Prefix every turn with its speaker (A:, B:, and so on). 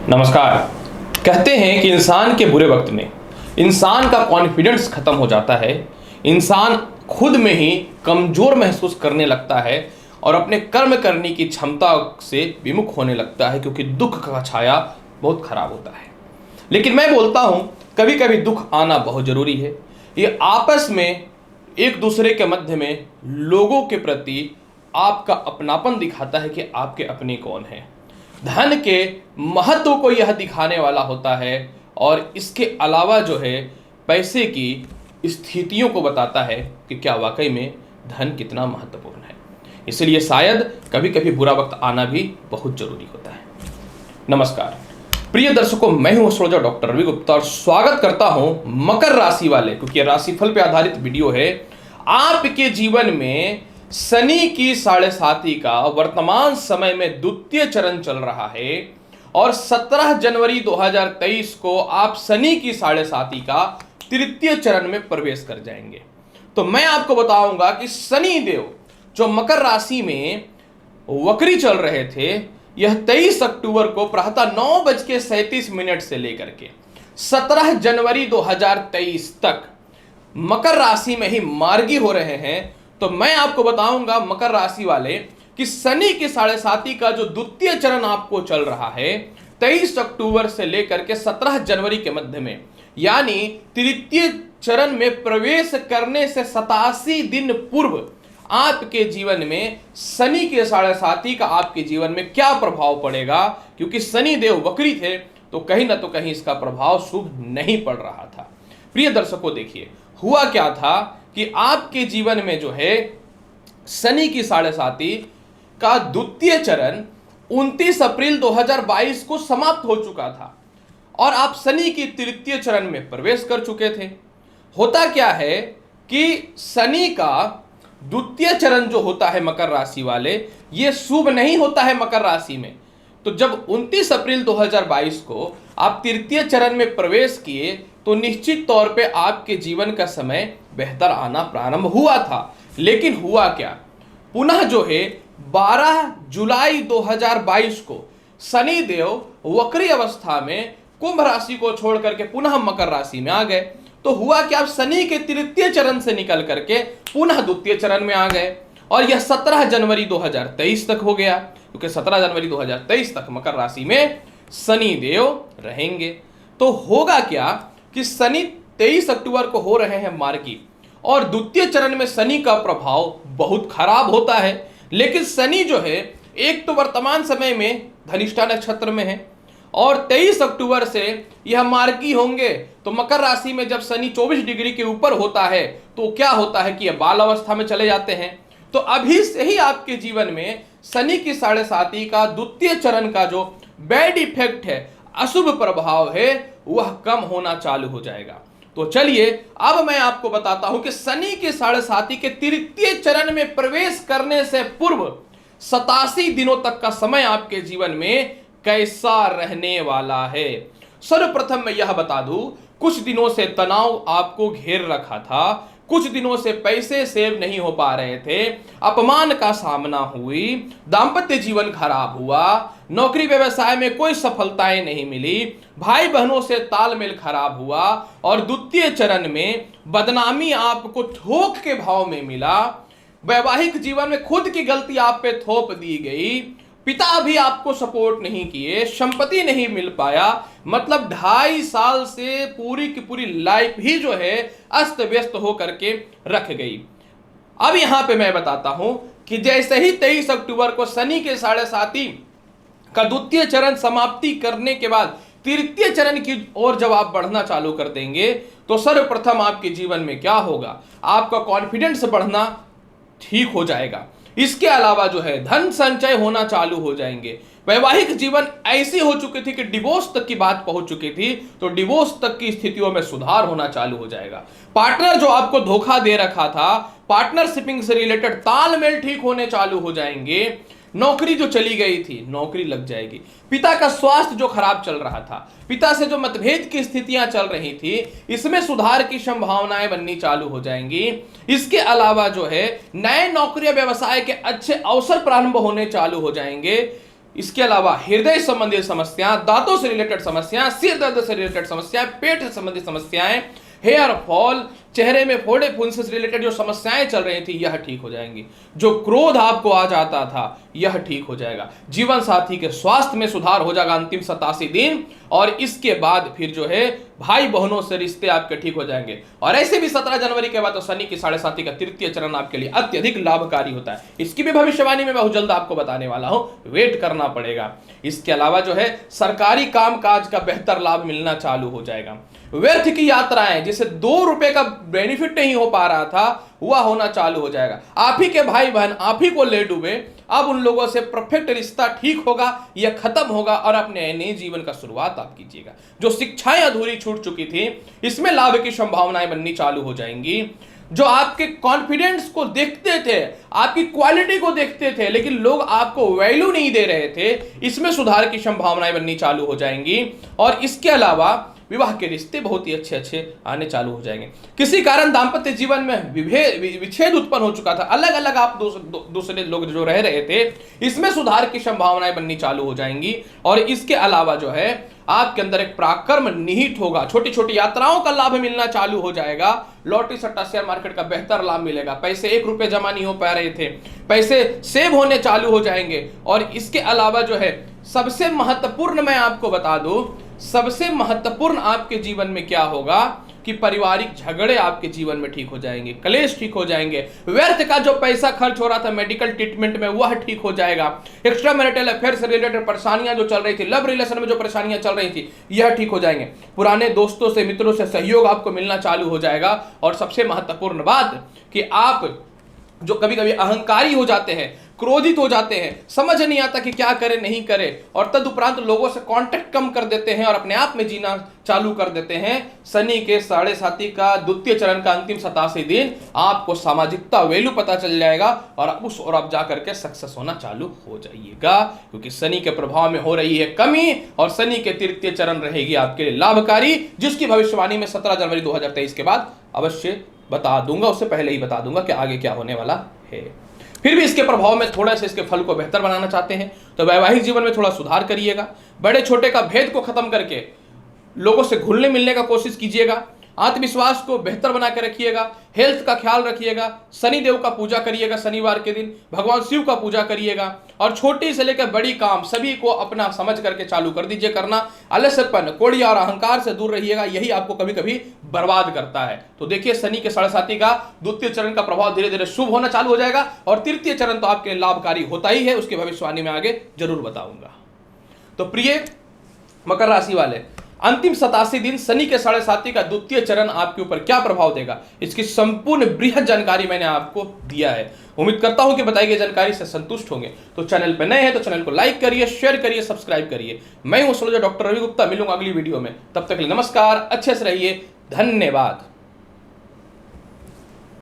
A: नमस्कार। कहते हैं कि इंसान के बुरे वक्त में इंसान का कॉन्फिडेंस खत्म हो जाता है, इंसान खुद में ही कमजोर महसूस करने लगता है और अपने कर्म करने की क्षमता से विमुख होने लगता है, क्योंकि दुख का छाया बहुत खराब होता है। लेकिन मैं बोलता हूं, कभी कभी दुख आना बहुत जरूरी है। ये आपस में एक दूसरे के मध्य में लोगों के प्रति आपका अपनापन दिखाता है कि आपके अपने कौन हैं। धन के महत्व को यह दिखाने वाला होता है और इसके अलावा जो है पैसे की स्थितियों को बताता है कि क्या वाकई में धन कितना महत्वपूर्ण है। इसलिए शायद कभी कभी बुरा वक्त आना भी बहुत जरूरी होता है। नमस्कार प्रिय दर्शकों, मैं हूं एस्ट्रोलॉजर डॉक्टर रवि गुप्ता और स्वागत करता हूं मकर राशि वाले, क्योंकि यह राशिफल पे आधारित वीडियो है। आपके जीवन में शनि की 7.5 का वर्तमान समय में द्वितीय चरण चल रहा है और 17 जनवरी 2023 को आप शनि की 7.5 का तृतीय चरण में प्रवेश कर जाएंगे। तो मैं आपको बताऊंगा कि शनि देव जो मकर राशि में वक्री चल रहे थे, यह 23 अक्टूबर को प्रातः 9:37 से लेकर के 17 जनवरी 2023 तक मकर राशि में ही मार्गी हो रहे हैं। तो मैं आपको बताऊंगा मकर राशि वाले कि शनि की 7.5 का जो द्वितीय चरण आपको चल रहा है 23 अक्टूबर से लेकर के 17 जनवरी के मध्य में, यानी तृतीय चरण में प्रवेश करने से 87 दिन पूर्व आपके जीवन में शनि के 7.5 का आपके जीवन में क्या प्रभाव पड़ेगा। क्योंकि शनि देव वक्री थे तो कहीं ना कहीं इसका प्रभाव शुभ नहीं पड़ रहा था। प्रिय दर्शकों, देखिए हुआ क्या था कि आपके जीवन में जो है शनि की 7.5 का द्वितीय चरण 29 अप्रैल 2022 को समाप्त हो चुका था और आप शनि की तृतीय चरण में प्रवेश कर चुके थे। होता क्या है कि शनि का द्वितीय चरण जो होता है मकर राशि वाले, ये शुभ नहीं होता है मकर राशि में। तो जब 29 अप्रैल 2022 को आप तृतीय चरण में प्रवेश किए तो निश्चित तौर पे आपके जीवन का समय बेहतर आना प्रारंभ हुआ था। लेकिन हुआ क्या, पुनः जो है 12 जुलाई 2022 को शनि देव वक्री अवस्था में कुंभ राशि को छोड़ करके पुनः मकर राशि में आ गए। तो हुआ कि आप शनि के तृतीय चरण से निकल करके पुनः द्वितीय चरण में आ गए और यह 17 जनवरी 2023 तक हो गया, क्योंकि 17 जनवरी 2023 तक मकर राशि में शनि देव रहेंगे। तो होगा क्या कि शनि 23 अक्टूबर को हो रहे हैं मार्गी और द्वितीय चरण में शनि का प्रभाव बहुत खराब होता है। लेकिन शनि जो है एक तो वर्तमान समय में धनिष्ठा नक्षत्र में है और 23 अक्टूबर से यह मार्गी होंगे। तो मकर राशि में जब शनि 24 डिग्री के ऊपर होता है तो क्या होता है कि यह बाल अवस्था में चले जाते हैं। तो अभी से ही आपके जीवन में शनि की 7.5 का द्वितीय चरण का जो बैड इफेक्ट है, अशुभ प्रभाव है, वह कम होना चालू हो जाएगा। तो चलिए अब मैं आपको बताता हूं कि शनि के 7.5 के तृतीय चरण में प्रवेश करने से पूर्व 87 दिनों तक का समय आपके जीवन में कैसा रहने वाला है। सर्वप्रथम मैं यह बता दूं, कुछ दिनों से तनाव आपको घेर रखा था, कुछ दिनों से पैसे सेव नहीं हो पा रहे थे, अपमान का सामना हुई, दांपत्य जीवन खराब हुआ, नौकरी व्यवसाय में कोई सफलताएं नहीं मिली, भाई बहनों से तालमेल खराब हुआ और द्वितीय चरण में बदनामी आपको थोक के भाव में मिला, वैवाहिक जीवन में खुद की गलती आप पे थोप दी गई, पिता भी आपको सपोर्ट नहीं किए, संपत्ति नहीं मिल पाया, मतलब 2.5 साल से पूरी की पूरी लाइफ ही जो है अस्त व्यस्त हो करके रख गई। अब यहां पे मैं बताता हूं कि जैसे ही 23 अक्टूबर को शनि के 7.5 का द्वितीय चरण समाप्ति करने के बाद तृतीय चरण की ओर जब आप बढ़ना चालू कर देंगे तो सर्वप्रथम आपके जीवन में क्या होगा, आपका कॉन्फिडेंस बढ़ना ठीक हो जाएगा। इसके अलावा जो है धन संचय होना चालू हो जाएंगे। वैवाहिक जीवन ऐसी हो चुकी थी कि डिवोर्स तक की बात पहुंच चुकी थी, तो डिवोर्स तक की स्थितियों में सुधार होना चालू हो जाएगा। पार्टनर जो आपको धोखा दे रखा था, पार्टनरशिपिंग से रिलेटेड तालमेल ठीक होने चालू हो जाएंगे। नौकरी जो चली गई थी, नौकरी लग जाएगी। पिता का स्वास्थ्य जो खराब चल रहा था, पिता से जो मतभेद की स्थितियां चल रही थी, इसमें सुधार की संभावनाएं बननी चालू हो जाएंगी। इसके अलावा जो है नए नौकरी व्यवसाय के अच्छे अवसर प्रारंभ होने चालू हो जाएंगे। इसके अलावा हृदय संबंधी समस्या, दांतों से रिलेटेड समस्या, सिर दर्द से रिलेटेड समस्या, पेट से संबंधित समस्याएं, हेयर फॉल, चेहरे में फोड़े फुंसी से रिलेटेड जो समस्याएं चल रही थी यह ठीक हो जाएंगी। जो क्रोध आपको आ जाता था यह ठीक हो जाएगा। जीवन साथी के स्वास्थ्य में सुधार हो जाएगा अंतिम 87 दिन, और इसके बाद फिर जो है भाई बहनों से रिश्ते आपके ठीक हो जाएंगे। और ऐसे भी 17 जनवरी के बाद तो शनि की 7.5 का तृतीय चरण आपके लिए अत्यधिक लाभकारी होता है। इसकी भी भविष्यवाणी में बहुत जल्द आपको बताने वाला हूं, वेट करना पड़ेगा। इसके अलावा जो है सरकारी कामकाज का बेहतर लाभ मिलना चालू हो जाएगा। व्यर्थ की यात्राएं, जिसे 2 रुपए का बेनिफिट नहीं हो पा रहा था, वह होना चालू हो जाएगा। आप ही के भाई बहन आप ही को ले डूबे, अब उन लोगों से परफेक्ट रिश्ता ठीक होगा, यह खत्म होगा और अपने नए जीवन का शुरुआत आप कीजिएगा। जो शिक्षाएं अधूरी छूट चुकी थी, इसमें लाभ की संभावनाएं बननी चालू हो जाएंगी। जो आपके कॉन्फिडेंस को देखते थे, आपकी क्वालिटी को देखते थे, लेकिन लोग आपको वैल्यू नहीं दे रहे थे, इसमें सुधार की संभावनाएं बननी चालू हो जाएंगी। और इसके अलावा विवाह के रिश्ते बहुत ही अच्छे आने चालू हो जाएंगे। किसी कारण दाम्पत्य जीवन में विच्छेद उत्पन्न हो चुका था, अलग अलग आप दूसरे लोग जो रह रहे थे, इसमें सुधार की संभावनाएं बननी चालू हो जाएंगी। और इसके अलावा जो है आपके अंदर एक पराक्रम निहित होगा, छोटी छोटी यात्राओं का लाभ मिलना चालू हो जाएगा। लॉटरी सट्टा शेयर मार्केट का बेहतर लाभ मिलेगा। पैसे 1 रुपए जमा नहीं हो पा रहे थे, पैसे सेव होने चालू हो जाएंगे। और इसके अलावा जो है सबसे महत्वपूर्ण मैं आपको बता दूं, सबसे महत्वपूर्ण आपके जीवन में क्या होगा कि पारिवारिक झगड़े आपके जीवन में ठीक हो जाएंगे, कलेश ठीक हो जाएंगे। व्यर्थ का जो पैसा खर्च हो रहा था मेडिकल ट्रीटमेंट में वह ठीक हो जाएगा। एक्स्ट्रा मैरिटल अफेयर से रिलेटेड परेशानियां जो चल रही थी, लव रिलेशन में जो परेशानियां चल रही थी, यह ठीक हो जाएंगे। पुराने दोस्तों से, मित्रों से सहयोग आपको मिलना चालू हो जाएगा। और सबसे महत्वपूर्ण बात कि आप जो कभी कभी अहंकारी हो जाते हैं, क्रोधित हो जाते हैं, समझ नहीं आता कि क्या करें नहीं करें, और तदुपरांत लोगों से कांटेक्ट कम कर देते हैं और अपने आप में जीना चालू कर देते हैं, शनि के 7.5 का द्वितीय चरण का अंतिम 87 दिन आपको सामाजिकता वैल्यू पता चल जाएगा और उस और आप जाकर के सक्सेस होना चालू हो जाइएगा। क्योंकि शनि के प्रभाव में हो रही है कमी और शनि के तृतीय चरण रहेगी आपके लिए लाभकारी, जिसकी भविष्यवाणी में 17 जनवरी 2023 के बाद अवश्य बता दूंगा। उससे पहले ही बता दूंगा कि आगे क्या होने वाला है। फिर भी इसके प्रभाव में थोड़ा सा इसके फल को बेहतर बनाना चाहते हैं तो वैवाहिक जीवन में थोड़ा सुधार करिएगा। बड़े छोटे का भेद को खत्म करके लोगों से घुलने मिलने का कोशिश कीजिएगा। आत्मविश्वास को बेहतर बना के रखिएगा। हेल्थ का ख्याल रखिएगा। शनि देव का पूजा करिएगा, शनिवार के दिन भगवान शिव का पूजा करिएगा। और छोटी से लेकर बड़ी काम सभी को अपना समझ करके चालू कर दीजिए करना। आलस्यपन, कोड़िया और अहंकार से दूर रहिएगा, यही आपको कभी कभी बर्बाद करता है। तो देखिए शनि के 7.5 का द्वितीय चरण का प्रभाव धीरे धीरे शुभ होना चालू हो जाएगा और तृतीय चरण तो आपके लाभकारी होता ही है, उसकी भविष्यवाणी में आगे जरूर बताऊंगा। तो प्रिय मकर राशि वाले, अंतिम 87 दिन शनि के 7.5 का द्वितीय चरण आपके ऊपर क्या प्रभाव देगा, इसकी संपूर्ण बृहद जानकारी मैंने आपको दिया है। उम्मीद करता हूं कि बताई गई जानकारी से संतुष्ट होंगे। तो चैनल पर नए हैं तो चैनल को लाइक करिए, शेयर करिए, सब्सक्राइब करिए। मैं हूं एस्ट्रोलॉजर डॉक्टर रवि गुप्ता, मिलूंगा अगली वीडियो में। तब तक के लिए नमस्कार, अच्छे से रहिए, धन्यवाद।